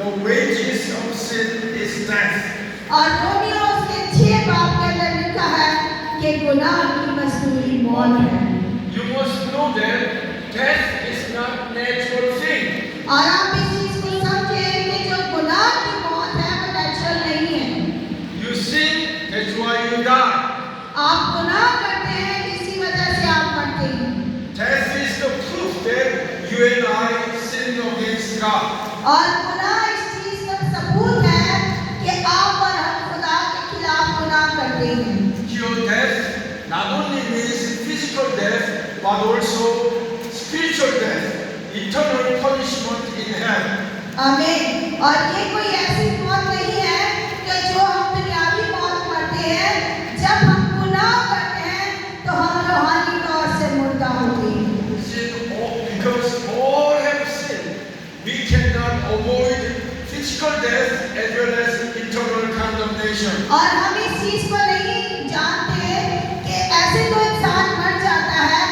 the wages of sin is death. और Romeo उसके 6 बाब के अंदर लिखा है कि गुनाह की मजदूरी मौत है। You must know that death is not natural thing. और आप इस चीज को समझें कि जो गुनाह की मौत है वो नेचुरल नहीं है। You sin, that's why you die. आप गुनाह करते हैं, इसी वजह से आप मरते हैं। Death is the proof that you and I sinned against God. और गुनाह इस चीज का सबूत है कि आप और हम खुदा के खिलाफ गुनाह करते हैं। Your death not only means physical death, but also spiritual death, eternal punishment in hell. आमीन। और ये कोई ऐसी मौत नहीं है कि जो हम दुनियावी मौत मरते हैं। जब हम गुनाह करते हैं तो हम रूहानी तौर से मुर्दा होते हैं। Because all have sinned, we cannot avoid physical death as well as eternal condemnation. और हम इस चीज को नहीं जानते कि ऐसे तो इंसान मर जाता है,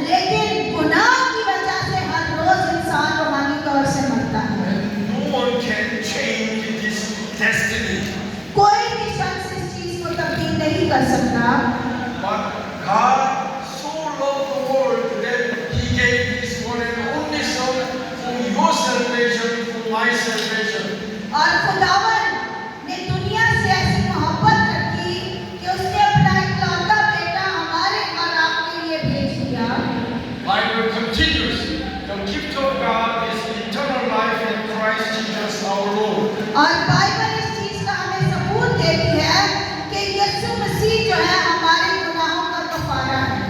लेकिन गुनाह की वजह से हर रोज इंसान रूहानी तौर से मरता है। No one can change this destiny. कोई भी शख्स इस चीज को तब्दील नहीं कर सकता। But God so loved the world that He gave His one and only Son for your salvation, for my salvation. और खुदावन ने दुनिया से ऐसी मोहब्बत रखी कि उसने अपना इकलौता बेटा हमारे और आपके लिए भेज दिया। Bible continues. The gift of God is eternal life in Christ Jesus our Lord. और बाइबल इस चीज का हमें सबूत देती है कि यीशु मसीह जो है हमारे गुनाहों का कफारा है।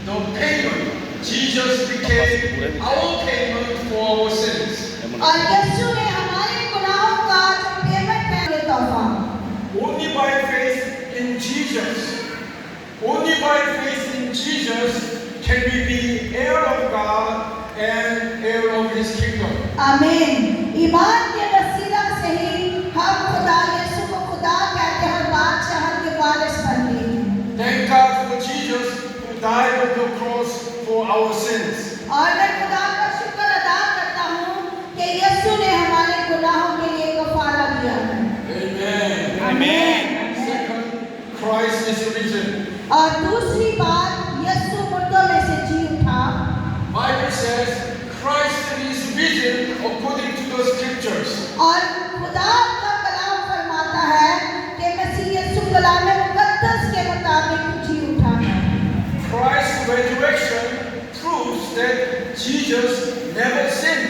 The payment, Jesus became our payment for our sins. और यीशु ने हमारे गुनाहों का जो पेमेंट है ये तोहफा। Only by faith in Jesus, only by faith in Jesus can we be heir of God and heir of His kingdom. आमीन। ईमान के वसीला से ही हम खुदा यीशु को खुदा कहते हैं और बादशाह के वारिस बनते हैं। Thank God for Jesus who died on the cross for our sins. और मैं खुदा का शुक्र अदा करता हूँ कि यीशु ने हमारे गुनाहों के लिए कफारा दिया है। Amen. आमीन। Second, Christ is risen. और दूसरी बात, यीशु मुर्दों में से जी उठा। Bible says Christ is risen according to the scriptures. और खुदा का कलाम फरमाता है कि मसीह यीशु कलाम मुकद्दस के मुताबिक जी उठा। Christ's resurrection proves that Jesus never sinned.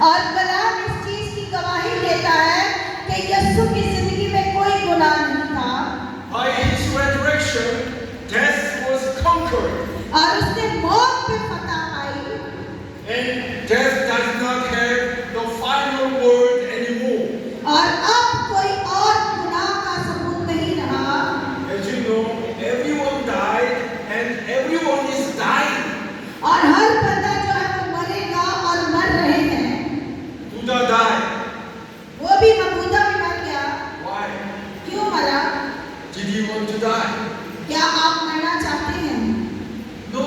और कलाम इस चीज की गवाही देता है कि यीशु की जिंदगी में कोई गुनाह नहीं था। By His resurrection, death was conquered. और उसने मौत पे फतह पाई। And death does not have the final word anymore. और अब कोई और गुनाह का सबूत नहीं रहा। As you know, everyone died and everyone is dying. और हर बंदा जो है वो मरेगा और मर रहे हैं। Buddha died. वो भी बुद्धा भी मर गया। Why? क्यों मरा? Did he want to die? क्या आप मरना चाहते हैं? No.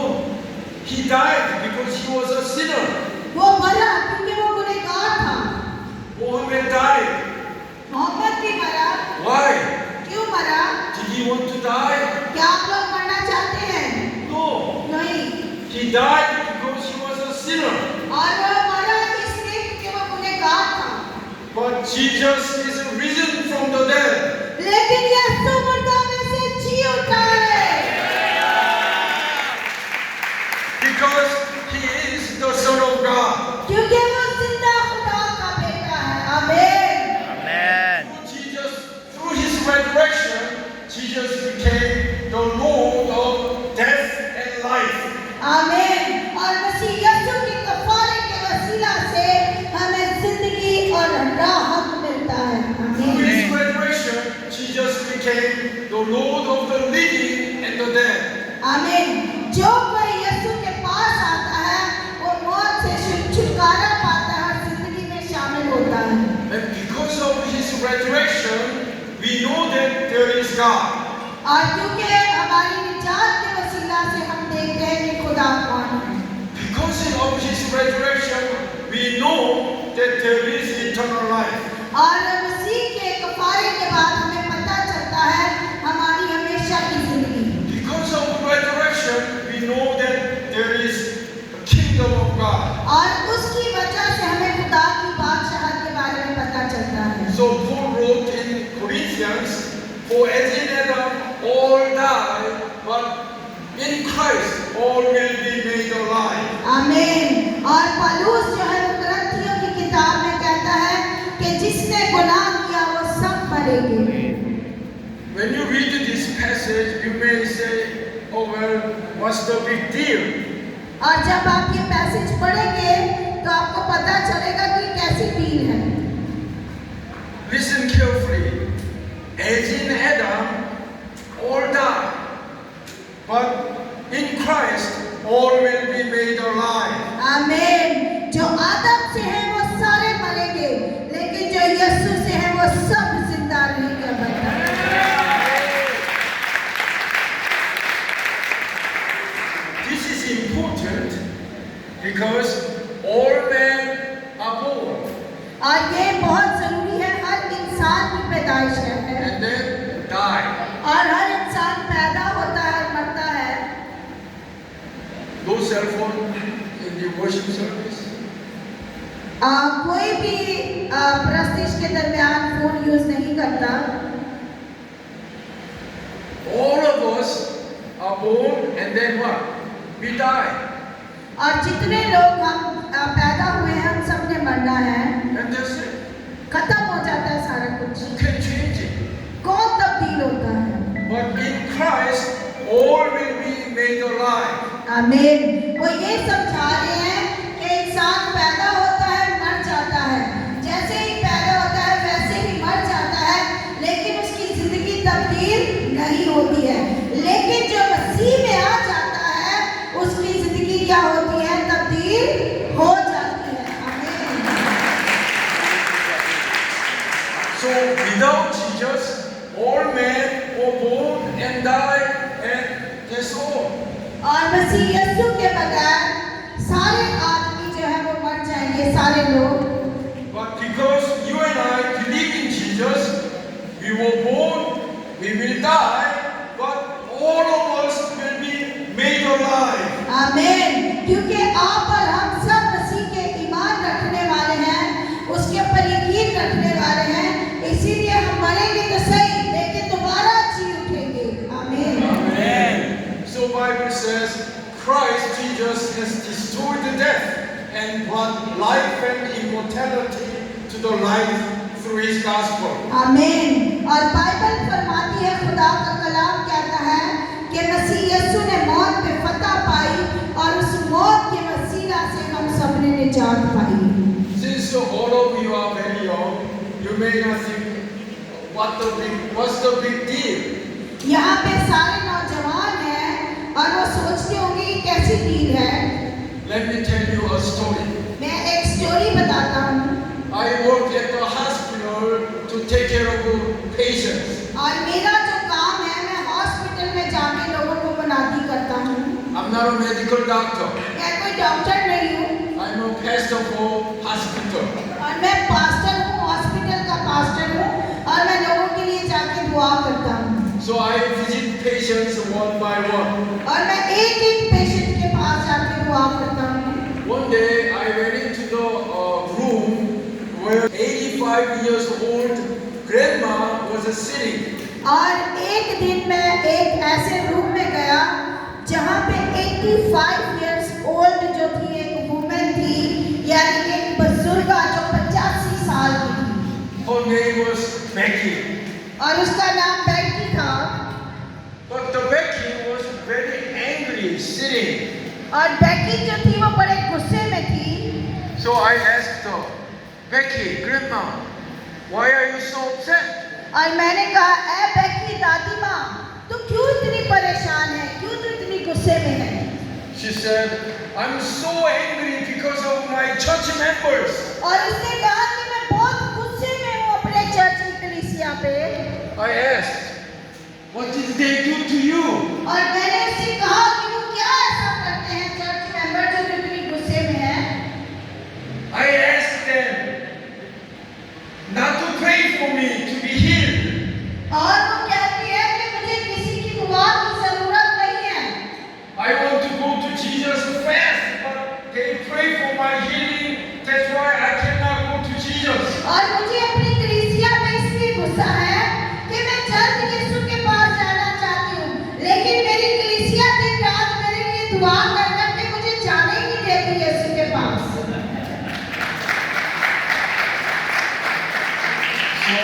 He died because he was a sinner. वो मरा क्योंकि वो गुनहगार था। Muhammad died. मोहम्मद भी मरा। Why? क्यों मरा? Did he want to die? क्या आप लोग मरना चाहते हैं? No. नहीं। He died because he was a sinner. और वो मरा इसलिए क्योंकि वो गुनहगार था। But Jesus is risen from the dead. लेकिन यीशु मुर्दों में से जी उठा है। Because he is the Son of God. क्योंकि वो जिंदा खुदा का बेटा है। आमीन। Through Jesus, through his resurrection, Jesus became the Lord of death and life. आमीन। और मसीह यीशु के कफारे के वसीला से हमें जिंदगी और राहत मिलता है। Through आमीन। his resurrection, Jesus became the Lord of the living and the dead. आमीन। जो कोई यीशु के पास आता है वो मौत से छुटकारा पाता है और जिंदगी में शामिल होता है। And because of his resurrection, we know that there is God. और क्योंकि हमारी निजात के वसीला से हम देखते हैं कि खुदा कौन है। Because of his resurrection, we know that there is eternal life. और मसीह के कफारे के बाद हमें पता चलता है हमारी हमेशा की जिंदगी। Because of resurrection, we know that there is a kingdom of God. और उसकी वजह से हमें खुदा की बादशाहत के बारे में पता चलता है। So Paul wrote in Corinthians, "For as in Adam all die, but in Christ all will be made alive." आमीन। और पौलुस जो है वो कुरिन्थियों की किताब में कहता है कि जिसने गुनाह किया वो सब मरेंगे। When you read this passage, you may say, "Oh well, what's the big deal?" और जब आप ये पैसेज पढ़ेंगे तो आपको पता चलेगा कि कैसी डील है। Listen carefully. As in Adam, all die, but in Christ all will be made alive. आमीन। जो आदम से है वो सारे मरेंगे, लेकिन जो यीशु से है वो सब जिंदा रहेंगे। This is important because all men are born और ये बहुत जरूरी है, हर इंसान की पैदाइश है and then die. और हर इंसान पैदा होता है और मरता है। No cell phone in the worship service. कोई भी प्रस्तिश के दरमियान फोन यूज नहीं करता। All of us are born and then what? We die. और जितने लोग हम पैदा हुए हैं हम सब ने मरना है। And that's it. खत्म हो जाता है सारा कुछ। Who can change it? कौन तब्दील होता है? But in Christ, all will be made alive. आमीन। वो ये समझा रहे हैं कि इंसान पैदा होता है मर जाता है, जैसे ही पैदा होता है वैसे ही मर जाता है, लेकिन उसकी जिंदगी तब्दील नहीं होती है। लेकिन जो मसीह में आ जाता है उसकी जिंदगी क्या होती है? तब्दील हो जाती है। आमीन। So without Jesus, all men were born and died, and that's all. और मसीह यीशु के बगैर सारे आदमी जो है वो मर जाएंगे, सारे लोग। But because you and I believe in Jesus, we were born, we will die, but all of us will be made alive. आमीन। क्योंकि आप और हम सब मसीह के ईमान रखने वाले हैं, उसके ऊपर यकीन रखने वाले हैं, इसीलिए हम मरेंगे तो सही, लेकिन दोबारा जी उठेंगे। आमीन। Amen. So Bible says Christ Jesus has destroyed the death and brought life and immortality to the life through his gospel. आमीन। और बाइबल फरमाती है, खुदा का कलाम कहता है कि मसीह यीशु ने मौत पे फतह पाई और उस मौत के वसीला से हम सब ने निजात पाई। Since all of you are very young, you may not think what's the big deal? यहाँ पे सारे नौजवान हैं और वो सोचते होंगे कि कैसी डील है। Let me tell you a story. मैं एक स्टोरी बताता हूँ। I worked at the hospital to take care of patients. और मेरा जो काम है, मैं हॉस्पिटल में जाके लोगों को मुनादी करता हूँ। I'm not a medical doctor. मैं कोई डॉक्टर नहीं हूँ I'm a pastor for hospital. और मैं पास्टर हूँ, हॉस्पिटल का पास्टर हूँ और मैं लोगों के लिए जाके दुआ करता हूँ। So I visit patients one by one. और मैं एक पेशेंट के पास जाके दुआ करता हूँ। One day I went into the room where 85 years old grandma was sitting. और एक दिन मैं एक ऐसे रूम में गया जहाँ पे 85 इयर्स ओल्ड जो थी एक वुमेन थी, यानी एक बुजुर्ग जो 85 साल की थी। Her name was Becky. और उसका नाम बेटी था। But the Becky was very angry sitting. और बेटी जो थी वो बड़े गुस्से में थी। So I asked her, Becky, grandma, why are you so upset? और मैंने कहा, ए बेटी दादी माँ, तू क्यों इतनी परेशान है, क्यों तू इतनी गुस्से में है? She said, I'm so angry because of my church members. और उसने कहा कि मैं बहुत गुस्से में हूँ अपने चर्च की कलीसिया पे। I asked, what did they do to you? और मैंने उससे कहा कि वो क्या ऐसा करते हैं चर्च मेंबर जो इतनी गुस्से में है? I asked them not to for me to be healed. और वो कहती है कि मुझे किसी की दुआ की जरूरत नहीं है। I want to go to Jesus fast, but they pray for my healing. That's why I cannot go to Jesus. और मुझे अपनी कलीसिया में इसलिए गुस्सा है कि मैं जल्द यीशु के पास जाना चाहती हूँ, लेकिन मेरी कलीसिया दिन रात मेरे लिए दुआ कर करके मुझे जाने ही नहीं देती यीशु के पास। So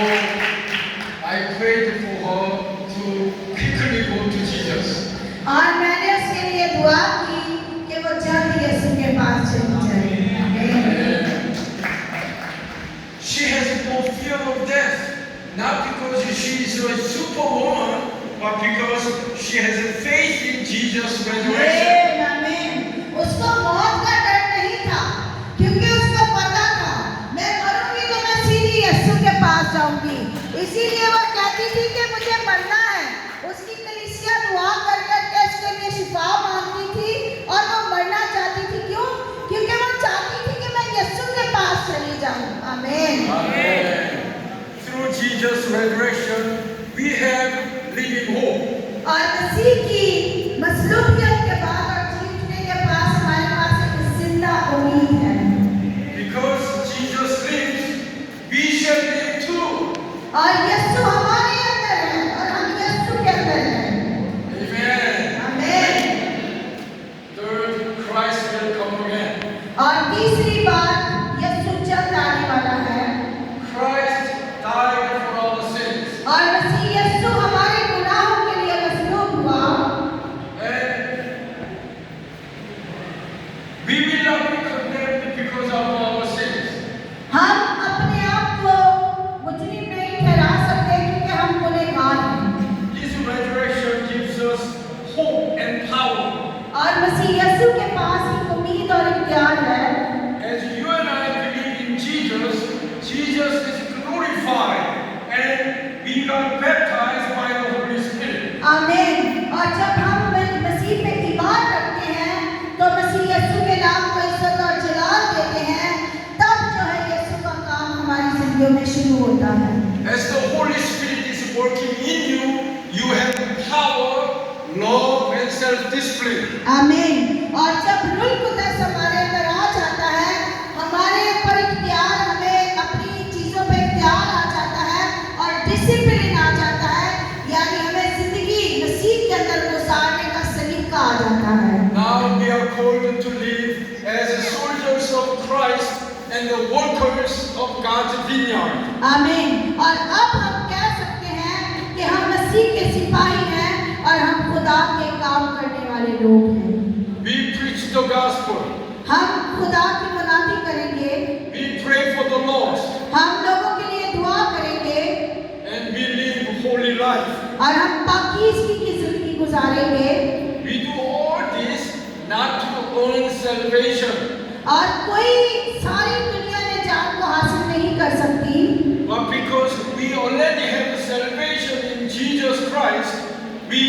I prayed for her to quickly go to Jesus. और मैंने उसके लिए दुआ की कि वो जल्द यीशु के पास चली जाए। She has no fear of death, not because she is a superwoman, but because she has a faith in Jesus' resurrection. आमीन। उसको मौत का डर नहीं था, क्योंकि उसको पता था मैं मरूंगी तो मैं सीधी यीशु के पास जाऊंगी। इसीलिए वो कहती थी कि मुझे मरना है। उसकी कलीसिया दुआ कर करके इसके लिए शिफा मांगती थी और वो मरना चाहती थी। क्यों? क्योंकि वो चाहती थी कि मैं यीशु के पास चली जाऊं। आमीन। Amen. Through Jesus' resurrection, we have living hope. और मसीह की मसलूबियत के बाद और जीतने के पास हमारे पास एक जिंदा उम्मीद है। Because Jesus lives, we shall live too. और यीशु हमारे अंदर है और हम यीशु के अंदर हैं। Amen. आमीन। Third, Christ will come again. और तीसरी बात, यीशु जल्द आने वाला है। Christ died for our sins. और मसीह यीशु हमारे गुनाहों के लिए मसलूब हुआ। And we will not be condemned because of our sins. हम अपने आप को मुजरिम नहीं ठहरा सकते क्योंकि हम गुनहगार हैं। His resurrection gives us hope and power. और मसीह यीशु के पास एक उम्मीद और इख्तियार है। As you and I believe in Jesus, Jesus is glorified and we got baptized by the Holy Spirit. आमीन। और जब हम मसीह पे ईमान रखते हैं तो मसीह यीशु के नाम को इज्जत और जलाल देते हैं, तब जो है यीशु का काम हमारी जिंदगियों में शुरू होता है। As the Holy Spirit is working in you, you have power, love and self-discipline. आमीन। और जब रूह कुदस हमारे अंदर आ जाता है, हमारे ऊपर इख्तियार, हमें अपनी चीजों पे इख्तियार आ जाता है और डिसिप्लिन आ जाता है, यानी हमें जिंदगी मसीह के अंदर गुजारने का सलीका आ जाता है। Now we are called to live as soldiers of Christ and the workers of God's vineyard. आमीन। और अब हम कह सकते हैं कि हम मसीह के सिपाही हैं और हम खुदा के काम करने वाले लोग हैं। We preach the gospel. हम खुदा की मनाती करेंगे, We pray for the lost. हम लोगों के लिए दुआ करेंगे And we live holy life. और हम पाकीज़गी की जिंदगी गुजारेंगे। We do all this not to earn salvation, और कोई सारी दुनिया में जान को हासिल नहीं कर सकती, but because we already have salvation in Jesus Christ, we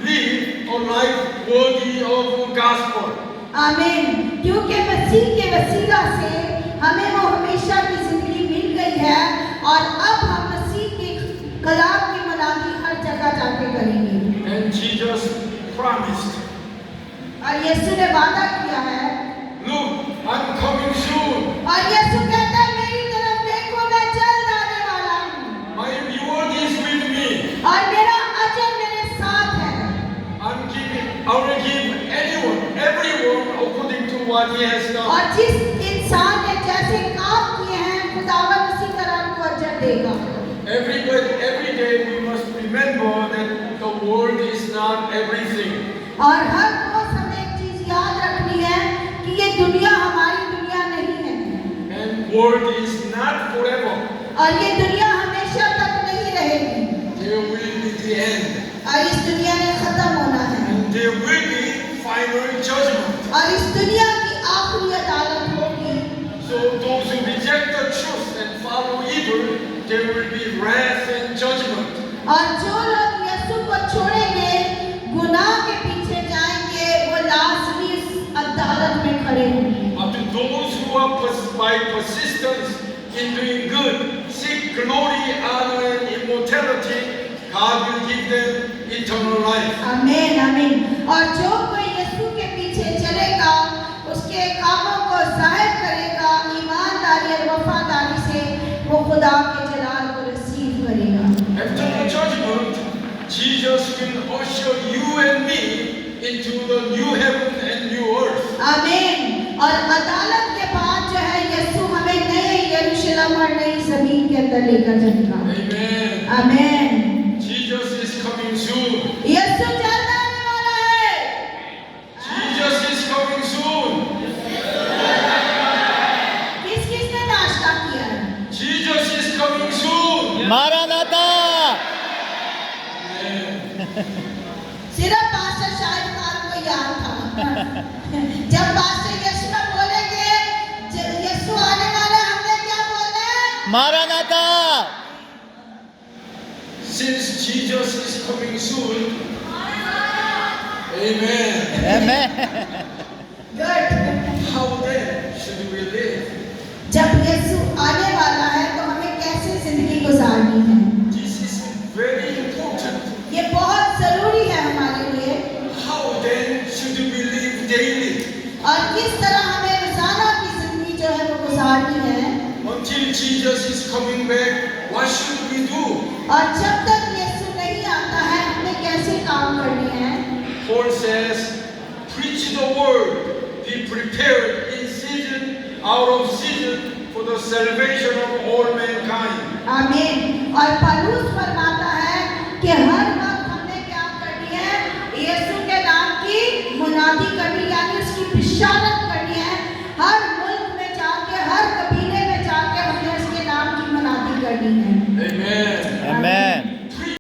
live a life worthy of the gospel. आमीन। क्योंकि मसीह के वसीला से हमें वो हमेशा की जिंदगी मिल गई है और अब हम मसीह के कलाम की मनादी हर जगह जाके करेंगे। And Jesus promised, और यीशु ने वादा किया है, look, I'm coming soon. और यीशु कहता है मेरी तरफ देखो, मैं जल्द आने वाला हूँ My reward is with me. और मेरा अजर मेरे साथ है। I will give everyone according to what he has done. और जिस इंसान ने जैसे काम किए हैं खुदावन उसी तरह उनको अजर देगा। Every day we must remember that the world is not everything. और हर रोज हमें एक चीज याद रखनी है कि ये दुनिया हमारी दुनिया नहीं है And world is not forever. और ये दुनिया हमेशा तक नहीं रहेगी There will be the end. और इस दुनिया ने खत्म होना है And there will be final judgment. और इस दुनिया की आखिरी अदालत होगी। So those who reject the truth and follow evil, there will be wrath and judgment. और जो लोग यीशु को छोड़ेंगे, गुनाह के पीछे जाएंगे, वो लाजमी इस अदालत में खड़े होंगे। But to those who are by persistence in doing good, seek glory God will give them eternal life. आमीन आमीन। और जो कोई यीशु के पीछे चलेगा, उसके कामों को जाहिर करेगा, ईमानदारी और वफादारी से वो खुदा के जलाल को रिसीव करेगा। After the judgment, Jesus will usher you and me into the new heaven and new earth. आमीन। और अदालत के बाद जो है यीशु हमें नए यरूशलेम और नई जमीन के अंदर लेकर जाएगा। Amen. आमीन। Jesus is coming soon. यीशु जल्द आने वाला है। Jesus is coming soon. किस किसने नाश्ता किया है? Jesus is coming soon. मारानाथा। सिर्फ पास्टर शाहिद खान को याद था। जब पास्टर यीशु बोलेंगे यीशु आने वाला, हमने क्या बोला? मारानाथा। Since Jesus is coming soon, amen. Amen. Good. How then should we live? जब यीशु आने वाला है तो हमें कैसे जिंदगी गुजारनी है? This is very important. ये बहुत जरूरी है हमारे लिए। How then should we live daily? और किस तरह हमें रोजाना की जिंदगी जो है वो गुजारनी है? Until Jesus is coming back, what should we do? और जब तक यीशु नहीं आता है हमें कैसे काम करने हैं? Paul says, preach the word, be prepared in season, out of season, for the salvation of all mankind. आमीन। और पौलुस फरमाता है कि हर वक्त हमने क्या करनी है? यीशु के नाम की मुनादी करनी, यानी उसकी बिशारत करनी है। हर मुल्क में जाके, हर कबीले में जाके हमने उसके नाम की मुनादी करनी है। Amen.